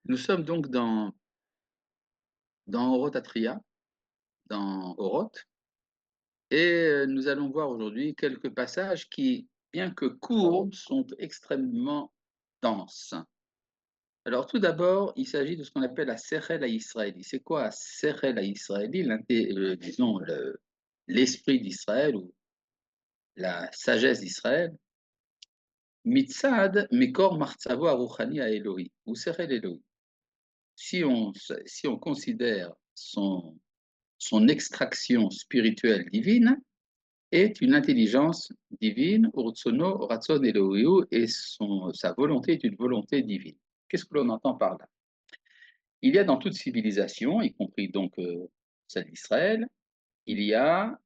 Nous sommes donc dans Orotatria, dans Oroth, et nous allons voir aujourd'hui quelques passages qui, bien que courts, sont extrêmement denses. Alors tout d'abord, il s'agit de ce qu'on appelle la Sechel Israëli. C'est quoi la Sechel Israëli? Disons l'esprit d'Israël ou la sagesse d'Israël. Mitzad Mekor Martzavo Aruchani à Elohi, ou Sechel Elohi. Si on considère son extraction spirituelle divine, est une intelligence divine, Urtsono, Ratson Elohiu, et sa volonté est une volonté divine. Qu'est-ce que l'on entend par là? Il y a dans toute civilisation, y compris donc celle d'Israël, il y a,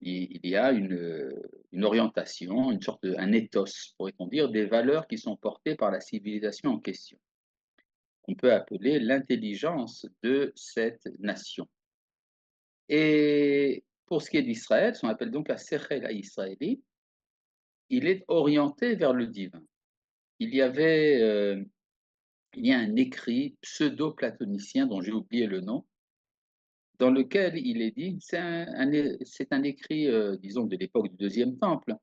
une orientation, un ethos, pourrait-on dire, des valeurs qui sont portées par la civilisation en question. On peut appeler l'intelligence de cette nation. Et pour ce qui est d'Israël, ce qu'on appelle donc la Sechel ha-Israéli, il est orienté vers le divin. Il y avait, il y a un écrit pseudo-platonicien dont j'ai oublié le nom, dans lequel il est dit, c'est un écrit, disons, de l'époque du Deuxième Temple,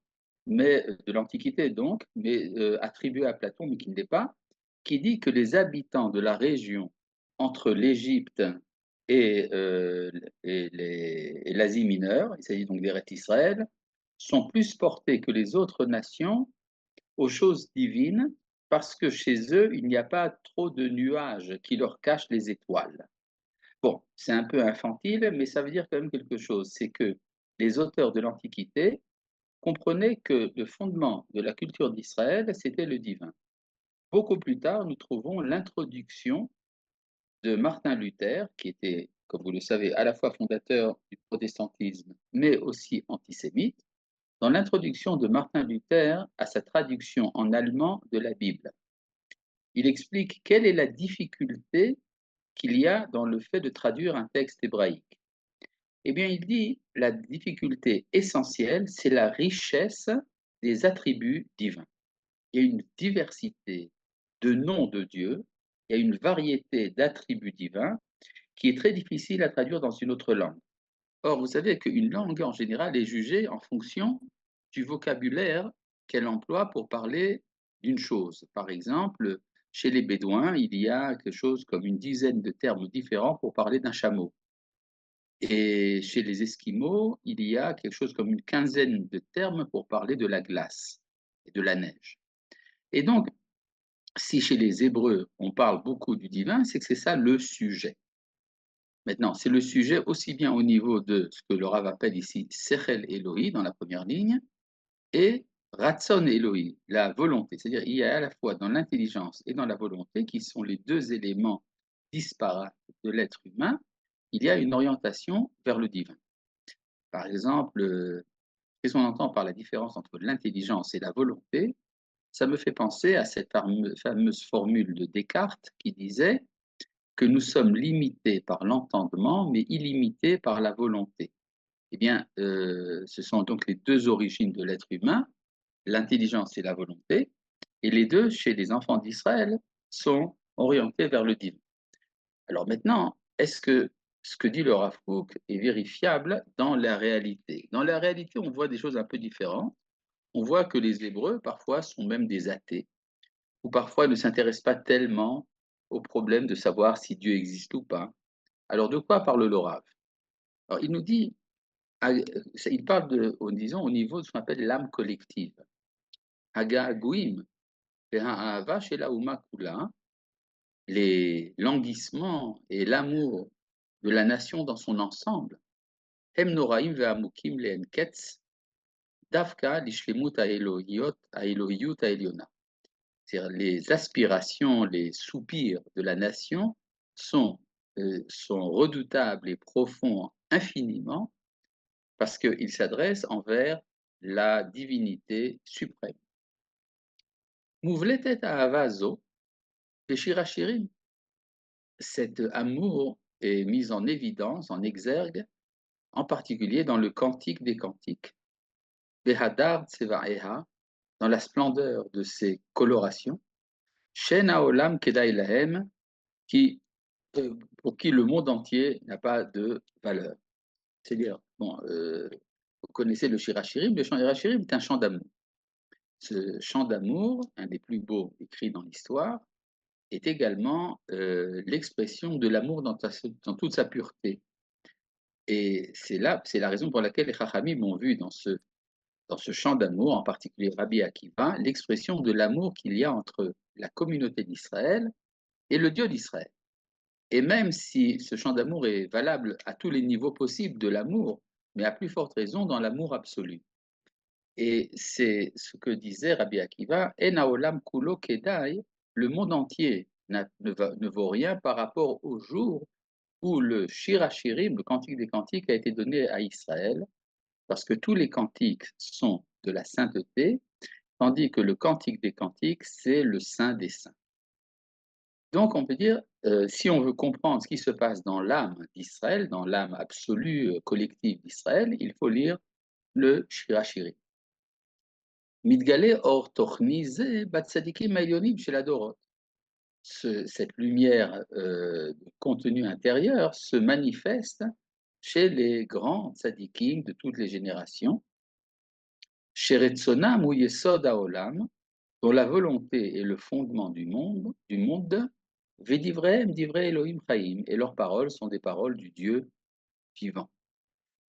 mais de l'Antiquité donc, mais attribué à Platon, mais qui ne l'est pas, qui dit que les habitants de la région entre l'Égypte et, et l'Asie mineure, il s'agit donc d'Eretz Israël, sont plus portés que les autres nations aux choses divines, parce que chez eux, il n'y a pas trop de nuages qui leur cachent les étoiles. Bon, c'est un peu infantile, mais ça veut dire quand même quelque chose. C'est que les auteurs de l'Antiquité comprenaient que le fondement de la culture d'Israël, c'était le divin. Beaucoup plus tard, nous trouvons l'introduction de Martin Luther, qui était, comme vous le savez, à la fois fondateur du protestantisme, mais aussi antisémite, dans l'introduction de Martin Luther à sa traduction en allemand de la Bible. Il explique quelle est la difficulté qu'il y a dans le fait de traduire un texte hébraïque. Eh bien, il dit la difficulté essentielle, c'est la richesse des attributs divins. Il y a une diversité de noms de Dieu, il y a une variété d'attributs divins qui est très difficile à traduire dans une autre langue. Or, vous savez qu'une langue, en général, est jugée en fonction du vocabulaire qu'elle emploie pour parler d'une chose. Par exemple, chez les Bédouins, il y a quelque chose comme une dizaine de termes différents pour parler d'un chameau. Et chez les Esquimaux, il y a quelque chose comme une quinzaine de termes pour parler de la glace et de la neige. Et donc, si chez les Hébreux, on parle beaucoup du divin, c'est que c'est ça le sujet. Maintenant, c'est le sujet aussi bien au niveau de ce que le Rav appelle ici Sechel Elohi dans la première ligne et Ratson Elohi, la volonté. C'est-à-dire il y a à la fois dans l'intelligence et dans la volonté, qui sont les deux éléments disparates de l'être humain, il y a une orientation vers le divin. Par exemple, qu'est-ce qu'on entend par la différence entre l'intelligence et la volonté? Ça me fait penser à cette fameuse formule de Descartes qui disait que nous sommes limités par l'entendement, mais illimités par la volonté. Eh bien, ce sont donc les deux origines de l'être humain, l'intelligence et la volonté, et les deux, chez les enfants d'Israël, sont orientés vers le divin. Alors maintenant, est-ce que ce que dit le Rav Kook est vérifiable dans la réalité? Dans la réalité, on voit des choses un peu différentes. On voit que les Hébreux, parfois, sont même des athées, ou parfois ne s'intéressent pas tellement au problème de savoir si Dieu existe ou pas. Alors, de quoi parle le Rav? Alors, il nous dit, il parle disons, au niveau de ce qu'on appelle l'âme collective. Haga'aguim, ve'ha'ava shel ha'uma kula, les languissements et l'amour de la nation dans son ensemble, Hem noraim ve'amukim le'en ketz, davka lishlemut ha'elohiyut ha'elyona. C'est-à-dire les aspirations, les soupirs de la nation sont, sont redoutables et profonds infiniment parce qu'ils s'adressent envers la divinité suprême. Mouvletet ahavazo, Shirachirim. Cet amour est mis en évidence, en exergue, en particulier dans le Cantique des Cantiques, Behadar Tsevaeha, dans la splendeur de ses colorations, Shena Olam Kedai Lahem, qui, pour qui le monde entier n'a pas de valeur. C'est-à-dire, bon, vous connaissez le Shirachirim, le chant Shirachirim est un chant d'amour. Ce chant d'amour, un des plus beaux écrits dans l'histoire, est également l'expression de l'amour dans toute sa pureté. Et c'est la raison pour laquelle les Chachamim ont vu dans ce chant d'amour, en particulier Rabbi Akiva, l'expression de l'amour qu'il y a entre la communauté d'Israël et le Dieu d'Israël. Et même si ce chant d'amour est valable à tous les niveaux possibles de l'amour, mais à plus forte raison dans l'amour absolu. Et c'est ce que disait Rabbi Akiva, En haolam kulo kedai, le monde entier ne vaut rien par rapport au jour où le Shir HaShirim, le Cantique des Cantiques, a été donné à Israël, parce que tous les cantiques sont de la sainteté, tandis que le Cantique des Cantiques, c'est le Saint des Saints. Donc on peut dire, si on veut comprendre ce qui se passe dans l'âme d'Israël, dans l'âme absolue, collective d'Israël, il faut lire le Shir HaShirim. Mitgale or tochni ze batzadikim elyonim shel hadorot. Cette lumière de contenu intérieur se manifeste chez les grands tzadikim de toutes les générations, Sheretzonam ou Yesod haolam, dont la volonté est le fondement du monde, Vedivrehem divrei Elohim chaim, et leurs paroles sont des paroles du Dieu vivant.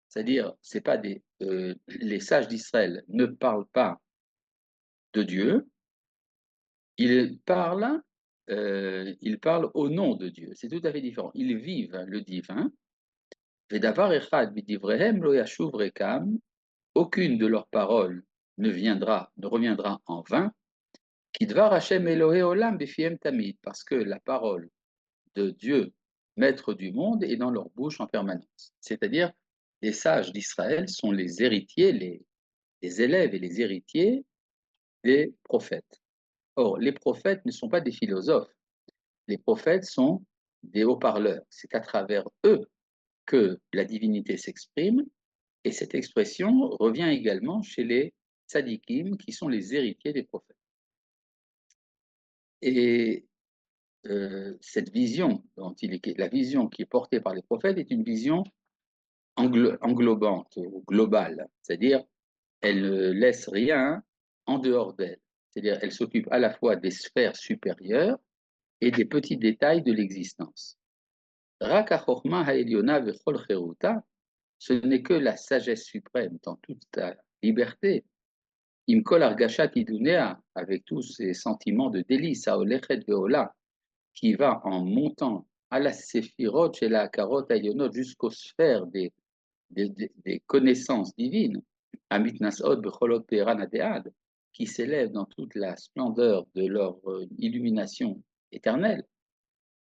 C'est-à-dire, c'est pas les sages d'Israël ne parlent pas de Dieu, ils parlent au nom de Dieu. C'est tout à fait différent. Ils vivent le divin. Vedavar echad bidivrehem lo yashuv rekam. Aucune de leurs paroles ne reviendra en vain. Kidvar Hashem Elohe Olam befiem tamid, parce que la parole de Dieu, maître du monde, est dans leur bouche en permanence. C'est-à-dire, les sages d'Israël sont les héritiers, les élèves et les héritiers des prophètes. Or, les prophètes ne sont pas des philosophes. Les prophètes sont des haut-parleurs. C'est à travers eux que la divinité s'exprime, et cette expression revient également chez les tzadikim, qui sont les héritiers des prophètes. Et cette vision, la vision qui est portée par les prophètes est une vision englobante ou globale, c'est-à-dire elle ne laisse rien en dehors d'elle. C'est-à-dire elle s'occupe à la fois des sphères supérieures et des petits détails de l'existence. Rak ha-chokhma ha-elyona vechol cheruta, ce n'est que la sagesse suprême dans toute sa liberté. Imkol argashat idunea, avec tous ses sentiments de délice, haolechet veola, qui va en montant à la séphirot et la carotte ayonot jusqu'aux sphères des connaissances divines, amitnasod becholot peran adead, qui s'élèvent dans toute la splendeur de leur illumination éternelle.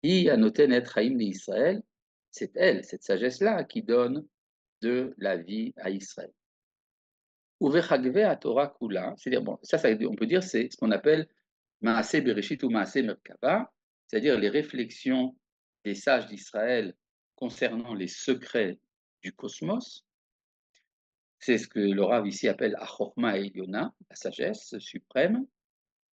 I anotenet chaim d'Israël, c'est elle, cette sagesse-là, qui donne de la vie à Israël. Uvechagve à Torah kula, c'est-à-dire, bon, ça, on peut dire, c'est ce qu'on appelle Maaseh Bereshit ou Maaseh Merkava, c'est-à-dire les réflexions des sages d'Israël concernant les secrets du cosmos. C'est ce que le Rav ici appelle Achorma Eliona, la sagesse suprême,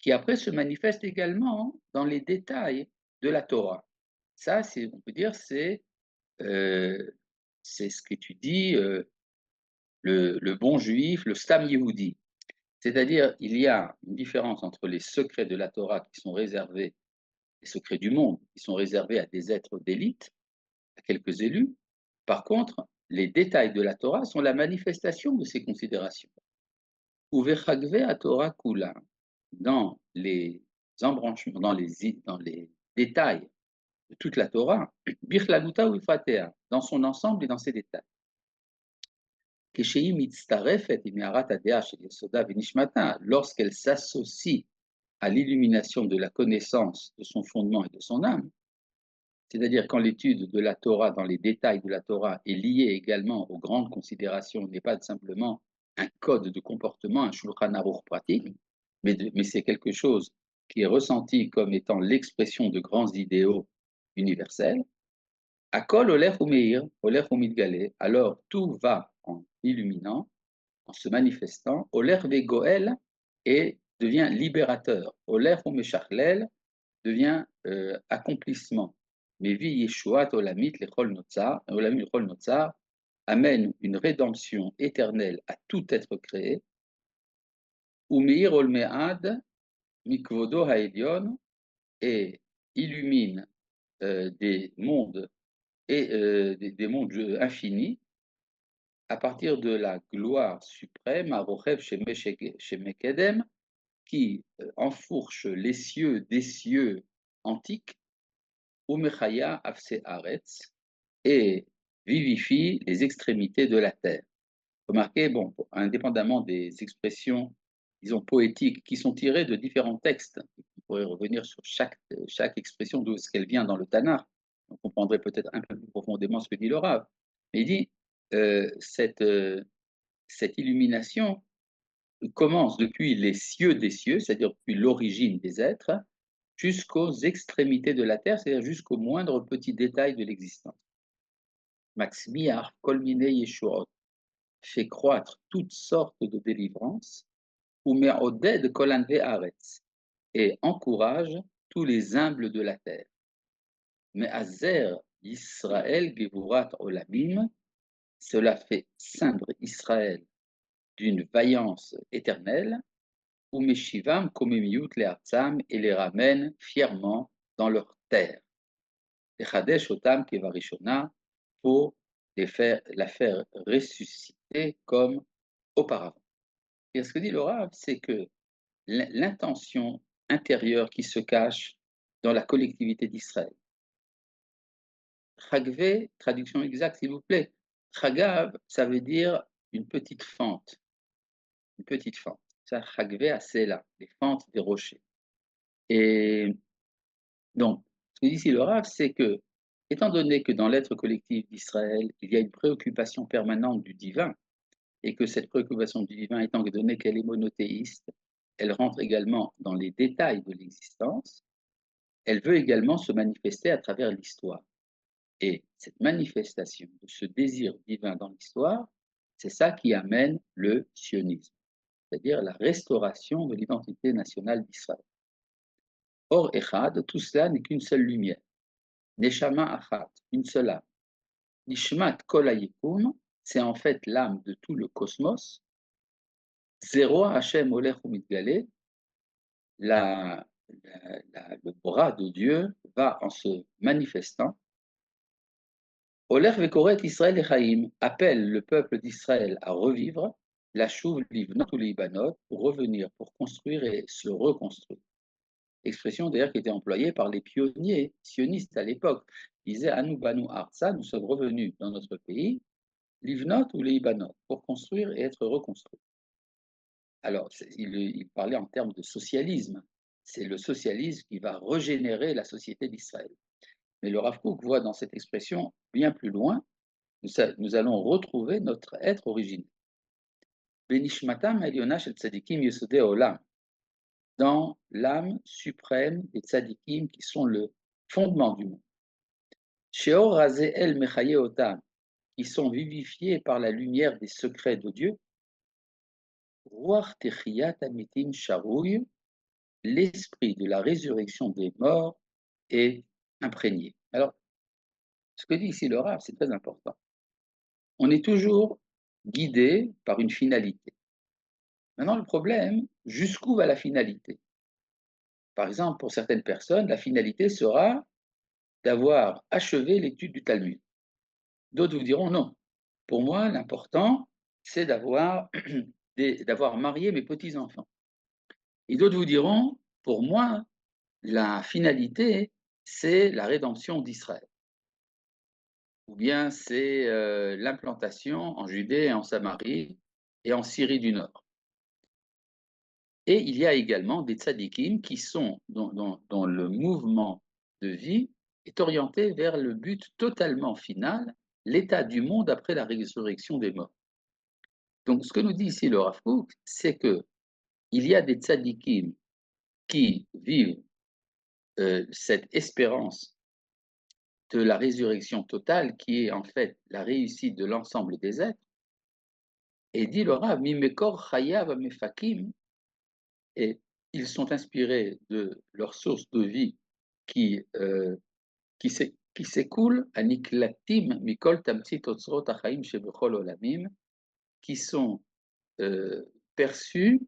qui après se manifeste également dans les détails de la Torah. Ça, on peut dire, c'est ce qu'étudie le bon juif, le Stam Yehudi. C'est-à-dire, il y a une différence entre les secrets de la Torah qui sont réservés, les secrets du monde, qui sont réservés à des êtres d'élite, à quelques élus. Par contre, les détails de la Torah sont la manifestation de ces considérations. Uvechagve à Torah Kula, dans les embranchements, dans les détails de toute la Torah, Birchlaguta ou Ifratea, dans son ensemble et dans ses détails. Lorsqu'elle s'associe à l'illumination de la connaissance de son fondement et de son âme, c'est-à-dire quand l'étude de la Torah, dans les détails de la Torah, est liée également aux grandes considérations, n'est pas simplement un code de comportement, un shulchan aruch pratique, mais c'est quelque chose qui est ressenti comme étant l'expression de grands idéaux universels. Akol olech umeir, olech umidgale, alors tout va en illuminant, en se manifestant, olech vegoel, et devient libérateur, olech umeshachlel, devient accomplissement. Mais vi Yeshuat Olamit Lechol Notzar, Olamit Lechol Notzar amène une rédemption éternelle à tout être créé. Umeir Ol Me'ad Mikvodo Haelyon et illumine des mondes et des mondes infinis à partir de la gloire suprême, Arochev Shemekedem, qui enfourche les cieux des cieux antiques, Umechaya Afse Aretz, et vivifie les extrémités de la terre. Remarquez, bon, indépendamment des expressions, disons, poétiques qui sont tirées de différents textes, on pourrait revenir sur chaque expression d'où est-ce qu'elle vient dans le Tanakh, on comprendrait peut-être un peu plus profondément ce que dit le Rav. Mais il dit, cette illumination commence depuis les cieux des cieux, c'est-à-dire depuis l'origine des êtres, jusqu'aux extrémités de la terre, c'est-à-dire jusqu'au moindre petit détail de l'existence. Maxmiar kolmine yeshuot fait croître toutes sortes de délivrances, ou me'oded kolanve aretz, et encourage tous les humbles de la terre. Mais Azer Israël gevurat olamim, cela fait ceindre Israël d'une vaillance éternelle, ou Meshivam komemiyut le'atzam, et les ramène fièrement dans leur terre. Echadesh otam kevarishona, pour la faire ressusciter comme auparavant. Et ce que dit le Rav, c'est que l'intention intérieure qui se cache dans la collectivité d'Israël. Chagvé, traduction exacte s'il vous plaît. Chagav, ça veut dire une petite fente. Une petite fente. Ça, Chagvé Asela, les fentes des rochers. Et donc, ce que dit ici le Rav, c'est que, étant donné que dans l'être collectif d'Israël, il y a une préoccupation permanente du divin, et que cette préoccupation du divin, étant donné qu'elle est monothéiste, elle rentre également dans les détails de l'existence, elle veut également se manifester à travers l'histoire. Et cette manifestation de ce désir divin dans l'histoire, c'est ça qui amène le sionisme, c'est-à-dire la restauration de l'identité nationale d'Israël. Or, Echad, tout cela n'est qu'une seule lumière. Neshama Achat, une seule âme. Nishmat Kol Hayekum, c'est en fait l'âme de tout le cosmos. Zero Hashem Olech Umitgale, le bras de Dieu va en se manifestant. Olech Vekoret Israël Echaim appelle le peuple d'Israël à revivre, la chouv livnot ou libanot, pour revenir, pour construire et se reconstruire. Expression d'ailleurs qui était employée par les pionniers sionistes à l'époque. Ils disaient Anu Banu Artsa, nous sommes revenus dans notre pays, livnot ou libanot, pour construire et être reconstruits. Alors, il parlait en termes de socialisme. C'est le socialisme qui va régénérer la société d'Israël. Mais le Rav Kook voit dans cette expression bien plus loin. Nous allons retrouver notre être originel. Benishmatam Eliona shel tzadikim yesodei olam, dans l'âme suprême des tzadikim qui sont le fondement du monde. Sheor razeh el mechaye otam, qui sont vivifiés par la lumière des secrets de Dieu. Ruach techiyat amitim sharouy, l'esprit de la résurrection des morts est imprégné. Alors, ce que dit ici le Rav, c'est très important. On est toujours guidé par une finalité. Maintenant, le problème, jusqu'où va la finalité? Par exemple, pour certaines personnes, la finalité sera d'avoir achevé l'étude du Talmud. D'autres vous diront non. Pour moi, l'important, c'est d'avoir marié mes petits-enfants. Et d'autres vous diront, pour moi, la finalité, c'est la rédemption d'Israël. Ou bien c'est l'implantation en Judée et en Samarie et en Syrie du Nord. Et il y a également des tzadikim qui sont dont le mouvement de vie est orienté vers le but totalement final, l'état du monde après la résurrection des morts. Donc ce que nous dit ici le Rav Kook, c'est que il y a des tzadikim qui vivent cette espérance de la résurrection totale qui est en fait la réussite de l'ensemble des êtres. Et dit le Rav, Mimekor Chayav Mefakim, et ils sont inspirés de leur source de vie qui, qui s'écoulent à niklatim mikol tamtzit otzrot hachaim shebechol olamim, qui sont perçus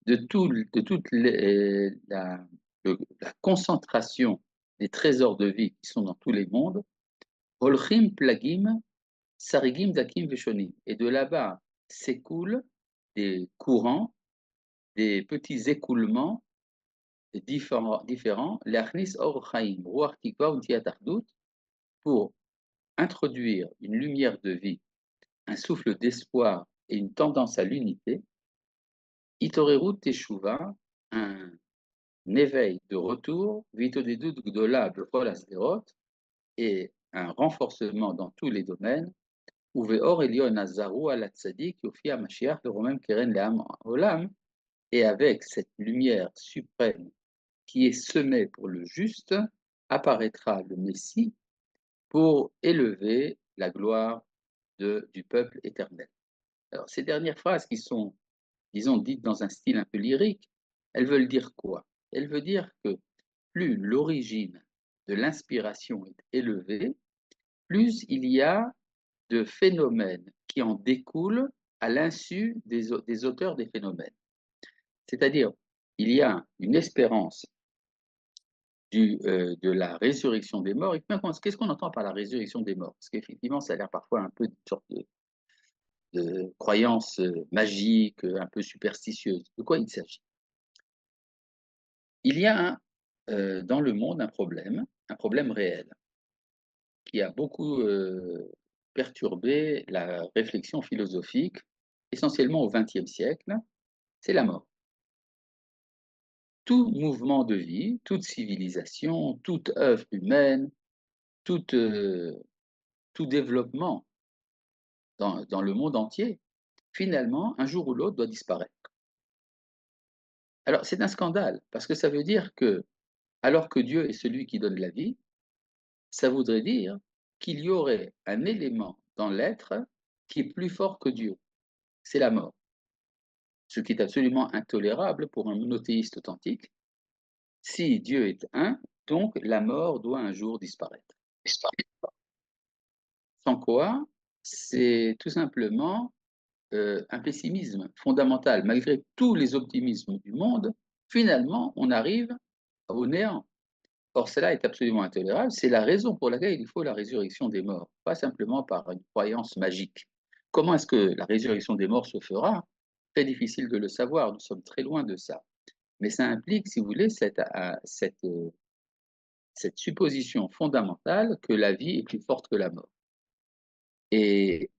de toute la concentration des trésors de vie qui sont dans tous les mondes, holchim plagim sarigim dakim veshonim. Et de là-bas s'écoulent des courants, des petits écoulements différents, l'achnis or chaim, ruach tikva untiyat achdut, pour introduire une lumière de vie, un souffle d'espoir et une tendance à l'unité, itorerut teshuva, un éveil de retour, vitodedut gdola bechol hasderot, et un renforcement dans tous les domaines, uveor elyon azaru ala tzadik yofi Mashiach leromem keren le'am olam, et avec cette lumière suprême qui est semée pour le juste, apparaîtra le Messie pour élever la gloire du peuple éternel. Alors, ces dernières phrases qui sont, disons, dites dans un style un peu lyrique, elles veulent dire quoi? Elles veulent dire que plus l'origine de l'inspiration est élevée, plus il y a de phénomènes qui en découlent à l'insu des auteurs des phénomènes. C'est-à-dire, il y a une espérance de la résurrection des morts. Et qu'est-ce qu'on entend par la résurrection des morts? Parce qu'effectivement, ça a l'air parfois un peu une sorte de croyance magique, un peu superstitieuse. De quoi il s'agit? Il y a dans le monde un problème réel, qui a beaucoup perturbé la réflexion philosophique, essentiellement au XXe siècle, c'est la mort. Tout mouvement de vie, toute civilisation, toute œuvre humaine, tout développement dans le monde entier, finalement, un jour ou l'autre, doit disparaître. Alors, c'est un scandale, parce que ça veut dire que, alors que Dieu est celui qui donne la vie, ça voudrait dire qu'il y aurait un élément dans l'être qui est plus fort que Dieu, c'est la mort. Ce qui est absolument intolérable pour un monothéiste authentique. Si Dieu est un, donc la mort doit un jour disparaître. Sans quoi, c'est tout simplement un pessimisme fondamental. Malgré tous les optimismes du monde, finalement, on arrive au néant. Or, cela est absolument intolérable. C'est la raison pour laquelle il faut la résurrection des morts, pas simplement par une croyance magique. Comment est-ce que la résurrection des morts se fera? Très difficile de le savoir, nous sommes très loin de ça. Mais ça implique, si vous voulez, cette supposition fondamentale que la vie est plus forte que la mort. Et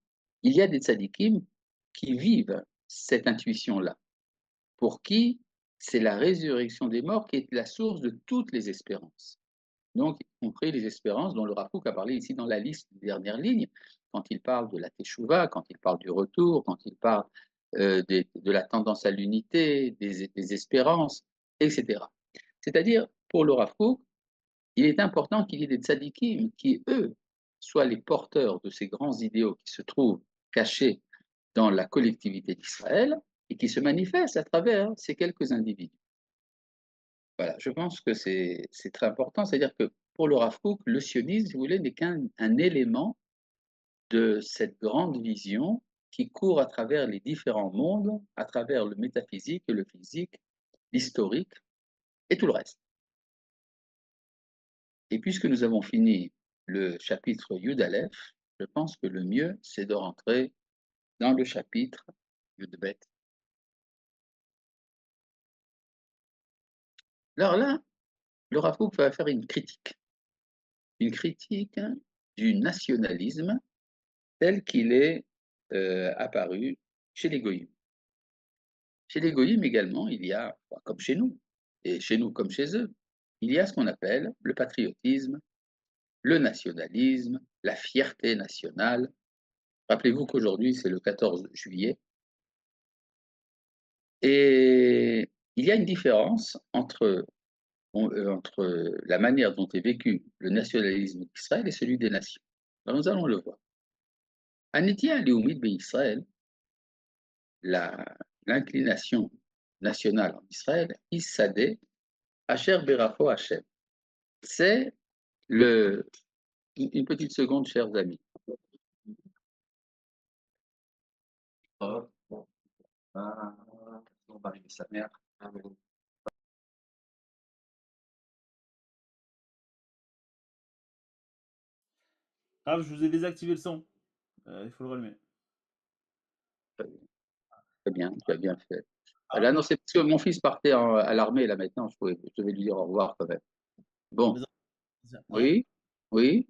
il y a des tzadikim qui vivent cette intuition-là, pour qui c'est la résurrection des morts qui est la source de toutes les espérances. Donc, y compris les espérances dont le Rav Kook a parlé ici dans la liste des dernières lignes, quand il parle de la Teshuvah, quand il parle du retour, quand il parle de la tendance à l'unité, des espérances, etc. C'est-à-dire, pour le Rav Kook, il est important qu'il y ait des tzadikim qui, eux, soient les porteurs de ces grands idéaux qui se trouvent cachés dans la collectivité d'Israël et qui se manifestent à travers ces quelques individus. Voilà, je pense que c'est très important, c'est-à-dire que pour le Rav Kook, le sionisme, si vous voulez, n'est qu'un élément de cette grande vision qui court à travers les différents mondes, à travers le métaphysique, le physique, l'historique et tout le reste. Et puisque nous avons fini le chapitre Yud Aleph, je pense que le mieux, c'est de rentrer dans le chapitre Yud Bet. Alors là, le Rav Kook va faire une critique du nationalisme tel qu'il est apparu chez les Goïms. Chez les Goïms également, il y a, comme chez nous, et chez nous comme chez eux, il y a ce qu'on appelle le patriotisme, le nationalisme, la fierté nationale. Rappelez-vous qu'aujourd'hui, c'est le 14 juillet. Et il y a une différence entre la manière dont est vécu le nationalisme d'Israël et celui des nations. Alors nous allons le voir. Anitia Léoumid Israël, l'inclination nationale en Israël, Issadeh, Asher Berafo Hashem. C'est le une petite seconde, chers amis. Hop, ah, on va arriver sa mère. Ah, je vous ai désactivé le son. Il faut le rallumer. Très bien, tu as bien fait. Ah, Là, vous non, c'est parce que mon fils partait à l'armée, là, maintenant, je devais lui dire au revoir quand même. Bon, avez- oui, oui,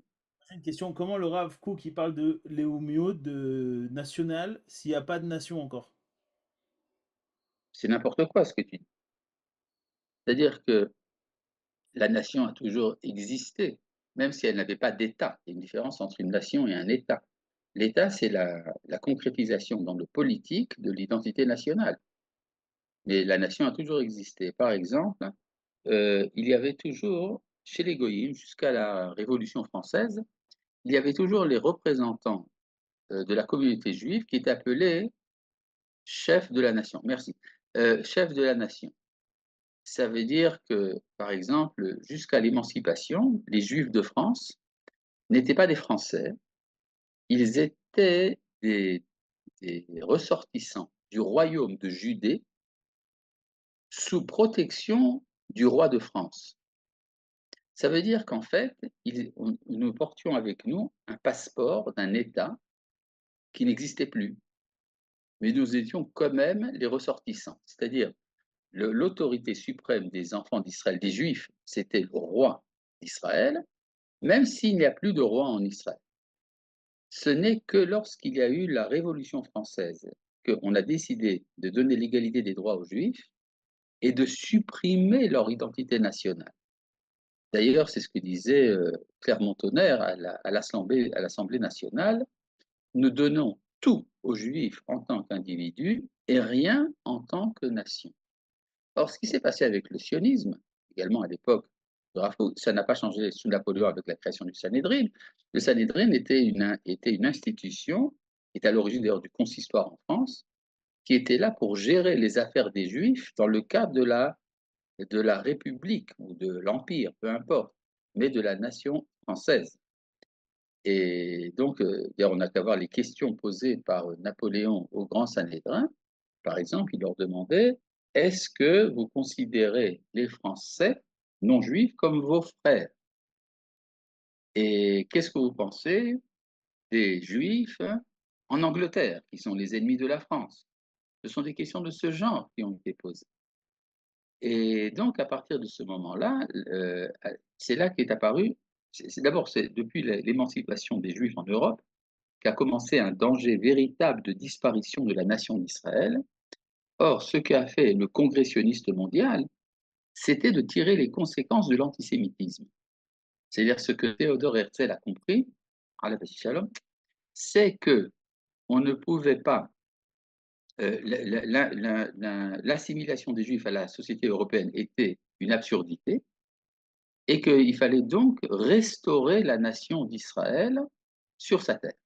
c'est une question. Comment le Rav Kook il parle de Léomio, de national, s'il n'y a pas de nation encore? c'est n'importe quoi ce que tu dis. C'est-à-dire que la nation a toujours existé, même si elle n'avait pas d'État. Il y a une différence entre une nation et un État. L'État, c'est la concrétisation dans le politique de l'identité nationale. Mais la nation a toujours existé. Par exemple, il y avait toujours, chez les Goïms, jusqu'à la Révolution française, il y avait toujours les représentants de la communauté juive qui étaient appelés chefs de la nation. Merci. Chefs de la nation. Ça veut dire que, par exemple, jusqu'à l'émancipation, les Juifs de France n'étaient pas des Français, ils étaient des ressortissants du royaume de Judée sous protection du roi de France. Ça veut dire qu'en fait, nous portions avec nous un passeport d'un État qui n'existait plus, mais nous étions quand même les ressortissants. C'est-à-dire, l'autorité suprême des enfants d'Israël, des Juifs, c'était le roi d'Israël, même s'il n'y a plus de roi en Israël. Ce n'est que lorsqu'il y a eu la Révolution française qu'on a décidé de donner l'égalité des droits aux Juifs et de supprimer leur identité nationale. D'ailleurs, c'est ce que disait Clermont-Tonnerre à l'Assemblée nationale. Nous donnons tout aux Juifs en tant qu'individus et rien en tant que nation. Or, ce qui s'est passé avec le sionisme, également à l'époque, ça n'a pas changé sous Napoléon avec la création du Sanhédrin. Le Sanhédrin était une institution, qui est à l'origine d'ailleurs du consistoire en France, qui était là pour gérer les affaires des Juifs dans le cadre de la République ou de l'Empire, peu importe, mais de la nation française. Et donc, on n'a qu'à voir les questions posées par Napoléon au Grand Sanhédrin. Par exemple, il leur demandait, est-ce que vous considérez les Français non juifs comme vos frères? Et qu'est-ce que vous pensez des Juifs en Angleterre, qui sont les ennemis de la France? Ce sont des questions de ce genre qui ont été posées. Et donc, à partir de ce moment-là, c'est là qu'est apparu, d'abord, c'est depuis l'émancipation des Juifs en Europe, qu'a commencé un danger véritable de disparition de la nation d'Israël. Or, ce qu'a fait le congressionniste mondial, c'était de tirer les conséquences de l'antisémitisme. C'est-à-dire ce que Théodore Herzl a compris, c'est que on ne pouvait pas l'assimilation des Juifs à la société européenne était une absurdité et qu'il fallait donc restaurer la nation d'Israël sur sa terre.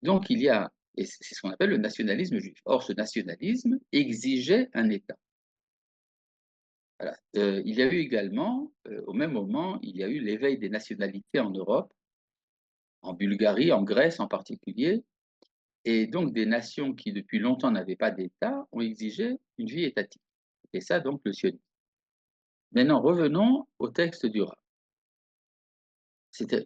Donc il y a, et c'est ce qu'on appelle le nationalisme juif. Or, ce nationalisme exigeait un État. Voilà. Il y a eu également, au même moment, il y a eu l'éveil des nationalités en Europe, en Bulgarie, en Grèce en particulier, et donc des nations qui depuis longtemps n'avaient pas d'État ont exigé une vie étatique. Et ça, donc, le sionisme. Maintenant, revenons au texte du Rav.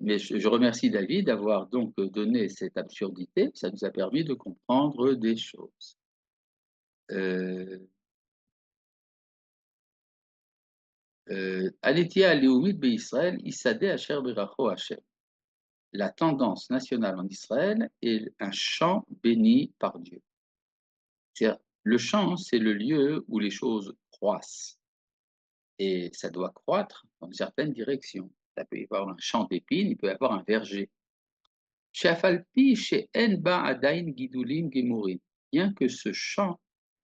Mais je remercie David d'avoir donc donné cette absurdité, ça nous a permis de comprendre des choses. Aletia Léoumid Israël, Issadeh Asher Beracho Hashem. La tendance nationale en Israël est un champ béni par Dieu. Le champ, c'est le lieu où les choses croissent. Et ça doit croître dans une certaine direction. Ça peut y avoir un champ d'épines, il peut y avoir un verger. Shafalpi chez Enba Adain Gidulim Gemurim. Bien que ce champ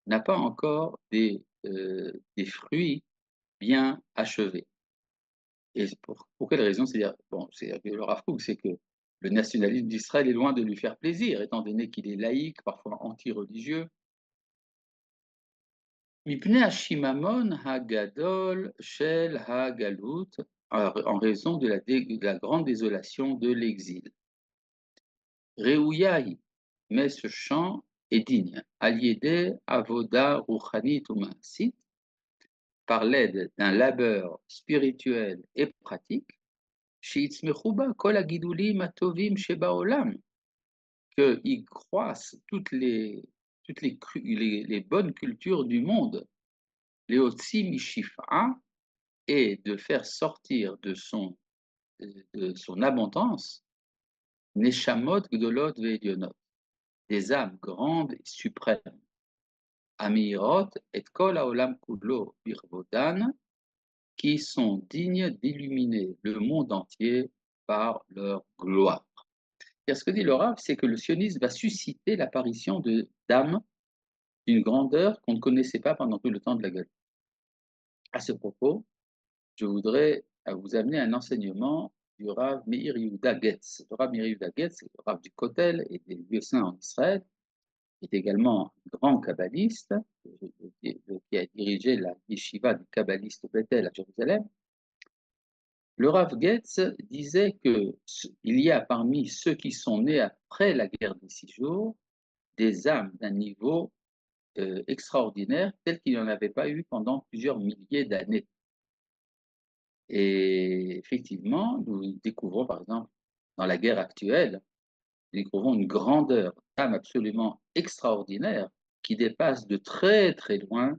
n'a pas encore des fruits bien achevés. Et pour quelle raison? C'est-à-dire, bon, c'est le Rav Kook, c'est que le nationalisme d'Israël est loin de lui faire plaisir, étant donné qu'il est laïque, parfois anti-religieux. Mipnei Hashimamon Hagadol Shel Hagalut en raison de la grande désolation de l'exil. Reouyaï, mais ce chant est digne. Aliédé, avoda, rouchanit ou maasit, par l'aide d'un labeur spirituel et pratique, shiitzmechouba kol hagidulim hatovim shebaolam, qu'ils croissent les bonnes cultures du monde, les otsi mishifa, et de faire sortir de son abondance, neshamot gdolot ve'edionot, des âmes grandes et suprêmes, amirot et kol haolam kulo birvodan, qui sont dignes d'illuminer le monde entier par leur gloire. Et ce que dit le Rav, c'est que le sionisme va susciter l'apparition d'âmes d'une grandeur qu'on ne connaissait pas pendant tout le temps de la Galilée. À ce propos, je voudrais vous amener un enseignement du Rav Meir Yehuda Getz. Le Rav Meir Yehuda Getz, le Rav du Kotel et des lieux saints en Israël, est également un grand kabbaliste qui a dirigé la yeshiva du kabbaliste Bethel à Jérusalem. Le Rav Getz disait qu'il y a parmi ceux qui sont nés après la guerre des 6 jours des âmes d'un niveau extraordinaire tel qu'il n'y en avait pas eu pendant plusieurs milliers d'années. Et effectivement, nous découvrons par exemple dans la guerre actuelle, nous découvrons une grandeur d'âme absolument extraordinaire qui dépasse de très très loin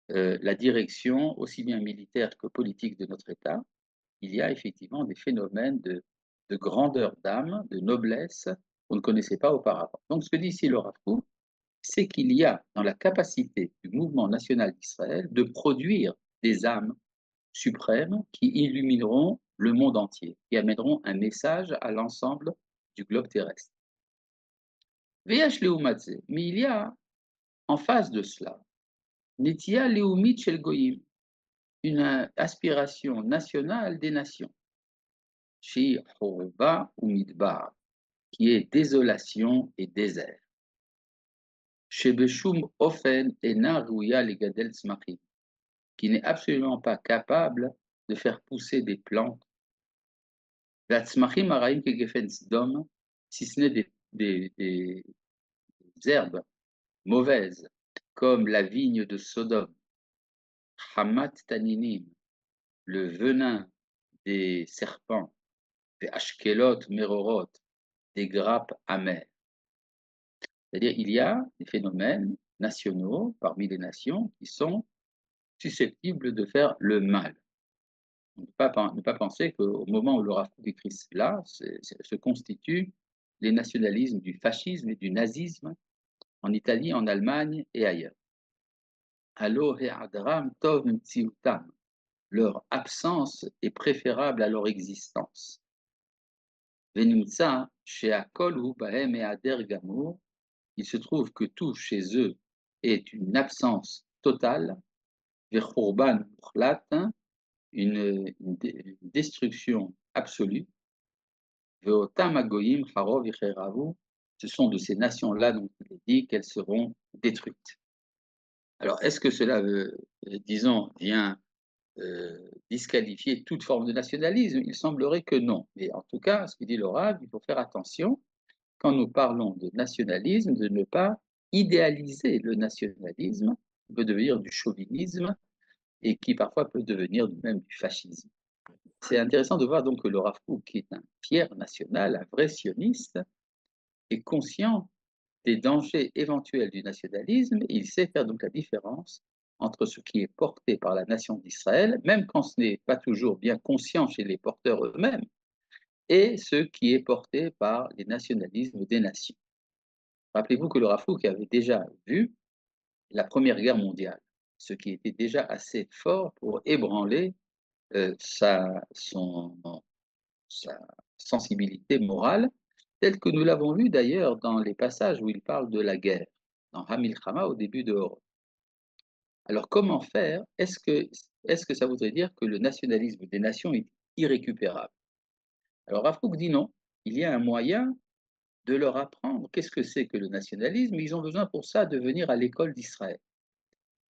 la direction aussi bien militaire que politique de notre État. Il y a effectivement des phénomènes de grandeur d'âme, de noblesse qu'on ne connaissait pas auparavant. Donc ce que dit ici le Rav Kook, c'est qu'il y a dans la capacité du mouvement national d'Israël de produire des âmes suprêmes qui illumineront le monde entier, qui amèneront un message à l'ensemble du globe terrestre. Veyash Leumatze, mais il y a en face de cela, Netia Leumit Shel Goyim, une aspiration nationale des nations, Shi Horba ou Midbar, qui est désolation et désert. Shebeshum Ofen Ena Rouya Legadel Tzmachim, qui n'est absolument pas capable de faire pousser des plantes. La Tzmachim Araim Kegefen Sdom, si ce n'est des herbes mauvaises, comme la vigne de Sodome, Hamat Taninim, le venin des serpents, des Ashkelot Merorot, des grappes amères. C'est-à-dire, il y a des phénomènes nationaux parmi les nations qui sont susceptibles de faire le mal. Ne pas penser qu'au moment où le Rav Kook écrit cela, se constituent les nationalismes du fascisme et du nazisme en Italie, en Allemagne et ailleurs. Allo he'adram tov mtziutam, leur absence est préférable à leur existence. Venimtsa she'akol hu bahem e'ader gamur, il se trouve que tout chez eux est une absence totale, vechurban muchlat, une destruction absolue. Veotam agoyim harov yicheravu, ce sont de ces nations-là dont il est dit qu'elles seront détruites. Alors, est-ce que cela, disons, vient disqualifier toute forme de nationalisme? Il semblerait que non. Mais en tout cas, ce que dit le Rav, il faut faire attention, quand nous parlons de nationalisme, de ne pas idéaliser le nationalisme, qui peut devenir du chauvinisme et qui parfois peut devenir même du fascisme. C'est intéressant de voir donc que le Rav Kook, qui est un fier national, un vrai sioniste, est conscient des dangers éventuels du nationalisme et il sait faire donc la différence entre ce qui est porté par la nation d'Israël, même quand ce n'est pas toujours bien conscient chez les porteurs eux-mêmes, et ce qui est porté par les nationalismes des nations. Rappelez-vous que le Rav Kook avait déjà vu la Première Guerre mondiale, ce qui était déjà assez fort pour ébranler sa sensibilité morale, telle que nous l'avons vu d'ailleurs dans les passages où il parle de la guerre, dans Hamilchama au début de Horod. Alors comment faire? Est-ce que ça voudrait dire que le nationalisme des nations est irrécupérable? Alors Rav Kook dit non, il y a un moyen de leur apprendre qu'est-ce que c'est que le nationalisme, ils ont besoin pour ça de venir à l'école d'Israël.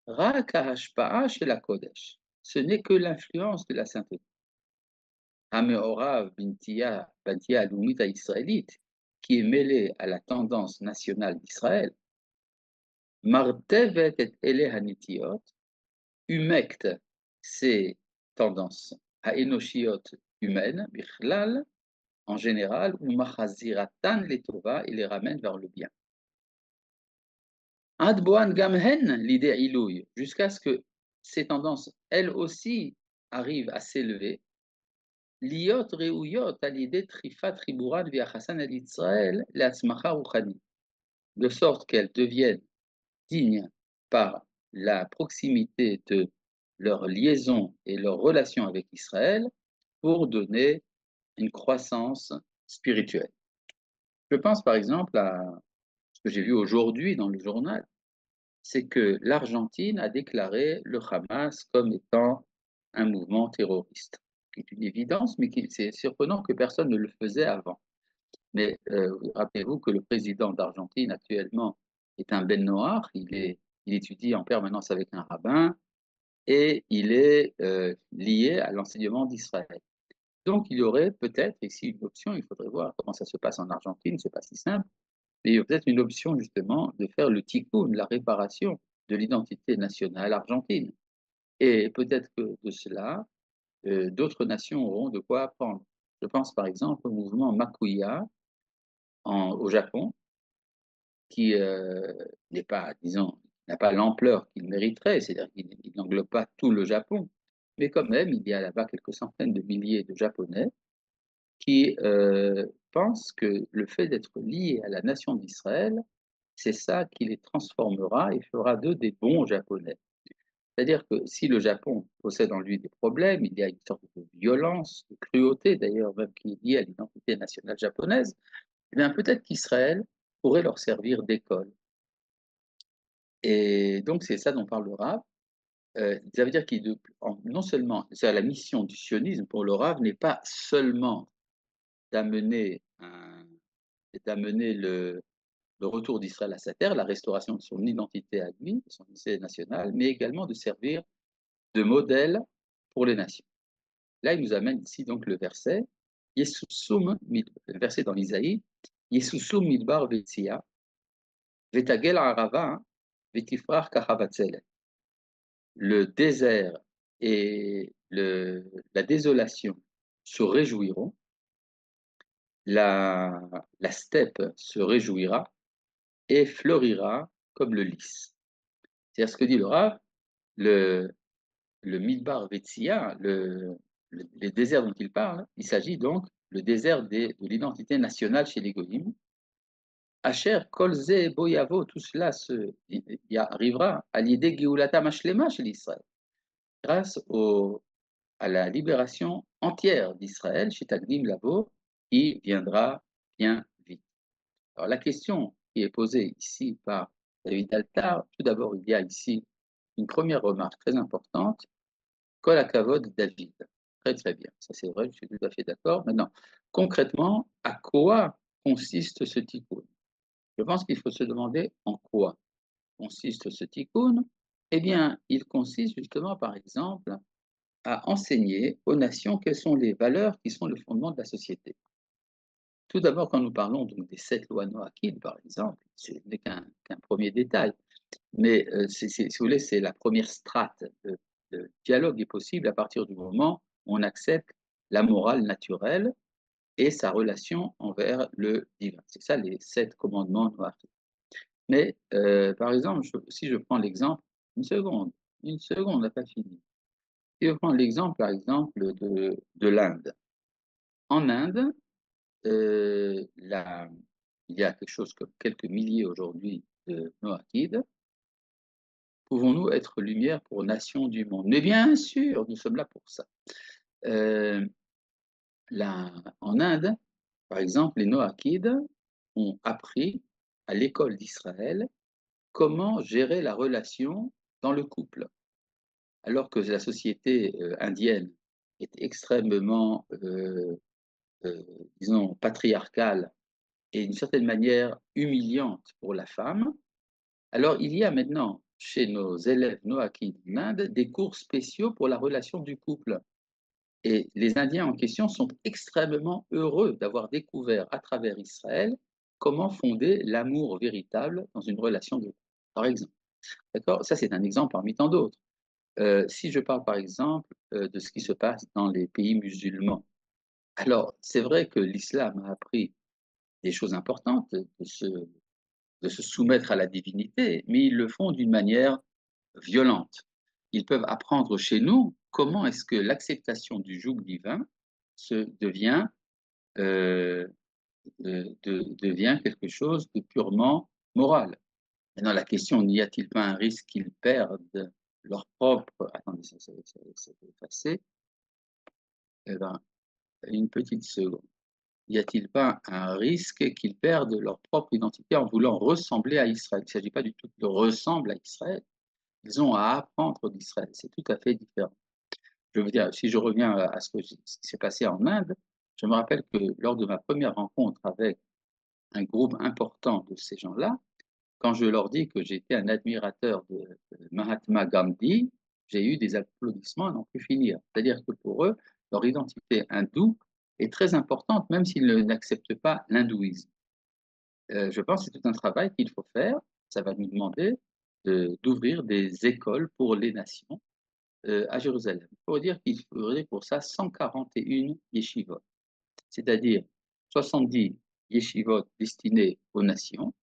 Rak hashpa'a shel hakodesh, ce n'est que l'influence de la sainteté. Hameorav Bintia Alumit israélite, qui est mêlé à la tendance nationale d'Israël, Martevet et Ele Hanitiot, humecte ces tendances haénoshiot humaines, bichlal, en général, ou machaziratan les tova, et les ramène vers le bien. Ad boan gamhen l'idée ilouille, jusqu'à ce que ces tendances, elles aussi, arrivent à s'élever. Liot reuyot à l'idée trifat riburan viachasan el Israël, l'atzmacha ruchani, de sorte qu'elles deviennent dignes par la proximité de leur liaison et leur relation avec Israël pour donner une croissance spirituelle. Je pense par exemple à ce que j'ai vu aujourd'hui dans le journal, c'est que l'Argentine a déclaré le Hamas comme étant un mouvement terroriste, qui est une évidence, mais c'est surprenant que personne ne le faisait avant. Mais rappelez-vous que le président d'Argentine actuellement est un Ben Noir, il étudie en permanence avec un rabbin et il est lié à l'enseignement d'Israël. Donc il y aurait peut-être ici une option, il faudrait voir comment ça se passe en Argentine, c'est pas si simple, mais il y a peut-être une option justement de faire le tikkun, la réparation de l'identité nationale argentine. Et peut-être que de cela, d'autres nations auront de quoi apprendre. Je pense par exemple au mouvement Makuya au Japon, qui n'est pas, disons, n'a pas l'ampleur qu'il mériterait, c'est-à-dire qu'il n'englobe pas tout le Japon, mais quand même, il y a là-bas quelques centaines de milliers de Japonais qui pensent que le fait d'être lié à la nation d'Israël, c'est ça qui les transformera et fera d'eux des bons Japonais. C'est-à-dire que si le Japon possède en lui des problèmes, il y a une sorte de violence, de cruauté d'ailleurs, même qui est liée à l'identité nationale japonaise, eh bien peut-être qu'Israël pourrait leur servir d'école. Et donc c'est ça dont parle le Rav. Ça veut dire qu'il non seulement, c'est la mission du sionisme pour le Rav n'est pas seulement d'amener le retour d'Israël à sa terre, la restauration de son identité à lui, de son identité nationale, mais également de servir de modèle pour les nations. Là, il nous amène ici donc le verset, le verset dans l'Isaïe, Yesusum midbar vetzia, vetagel arava, vetifrach kachavatzelet. Le désert et la désolation se réjouiront, la, la steppe se réjouira et fleurira comme le lys. C'est-à-dire ce que dit le Rav, le, le Midbar Vetsia, les déserts dont il parle, il s'agit donc le désert de l'identité nationale chez les Goïm. Asher Kolze Boyavo, tout cela y arrivera à l'idée Geulata Mashlema chez l'Israël, grâce à la libération entière d'Israël chez Tagdim Labo, qui viendra bien vite. Alors la question qui est posée ici par David Altar, tout d'abord il y a ici une première remarque très importante, Kol Hakavod David. Très très bien, ça c'est vrai, je suis tout à fait d'accord. Maintenant, concrètement, à quoi consiste ce tikkun? Je pense qu'il faut se demander en quoi consiste ce tikkun. Eh bien, il consiste justement, par exemple, à enseigner aux nations quelles sont les valeurs qui sont le fondement de la société. Tout d'abord, quand nous parlons donc des 7 lois noachides, par exemple, ce n'est qu'un premier détail, mais si vous voulez, c'est la première strate. Le dialogue est possible à partir du moment où on accepte la morale naturelle et sa relation envers le divin. C'est ça les 7 commandements noachides. Mais par exemple, si je prends l'exemple, une seconde, on n'a pas fini. Si je prends l'exemple, par exemple, de l'Inde. En Inde, il y a quelque chose comme quelques milliers aujourd'hui de Noachides. Pouvons-nous être lumière pour nations du monde? Mais bien sûr, nous sommes là pour ça. Euh, En Inde, par exemple, les Noachides ont appris à l'école d'Israël comment gérer la relation dans le couple. Alors que la société indienne est extrêmement, disons, patriarcale et d'une certaine manière humiliante pour la femme, alors il y a maintenant chez nos élèves noachides en Inde des cours spéciaux pour la relation du couple. Et les Indiens en question sont extrêmement heureux d'avoir découvert à travers Israël comment fonder l'amour véritable dans une relation de couple, par exemple. D'accord? Ça, c'est un exemple parmi tant d'autres. Si je parle par exemple, de ce qui se passe dans les pays musulmans, alors c'est vrai que l'islam a appris des choses importantes, de se soumettre à la divinité, mais ils le font d'une manière violente. Ils peuvent apprendre chez nous comment est-ce que l'acceptation du joug divin se devient, heu devient quelque chose de purement moral. Maintenant la question, n'y a-t-il pas un risque qu'ils perdent leur propre attendez, ça s'est effacé. Eh ben, une petite seconde. Y a-t-il pas un risque qu'ils perdent leur propre identité en voulant ressembler à Israël? Il ne s'agit pas du tout de ressembler à Israël, ils ont à apprendre d'Israël, c'est tout à fait différent. Je veux dire, si je reviens à ce qui s'est passé en Inde, je me rappelle que lors de ma première rencontre avec un groupe important de ces gens-là, quand je leur dis que j'étais un admirateur de Mahatma Gandhi, j'ai eu des applaudissements à n'en plus finir. C'est-à-dire que pour eux, leur identité hindoue est très importante, même s'ils n'acceptent pas l'hindouisme. Je pense que c'est tout un travail qu'il faut faire. Ça va nous demander d'ouvrir des écoles pour les nations, à Jérusalem. Il faut dire qu'il faudrait pour ça 141 yeshivot, c'est-à-dire 70 yeshivot destinés aux nations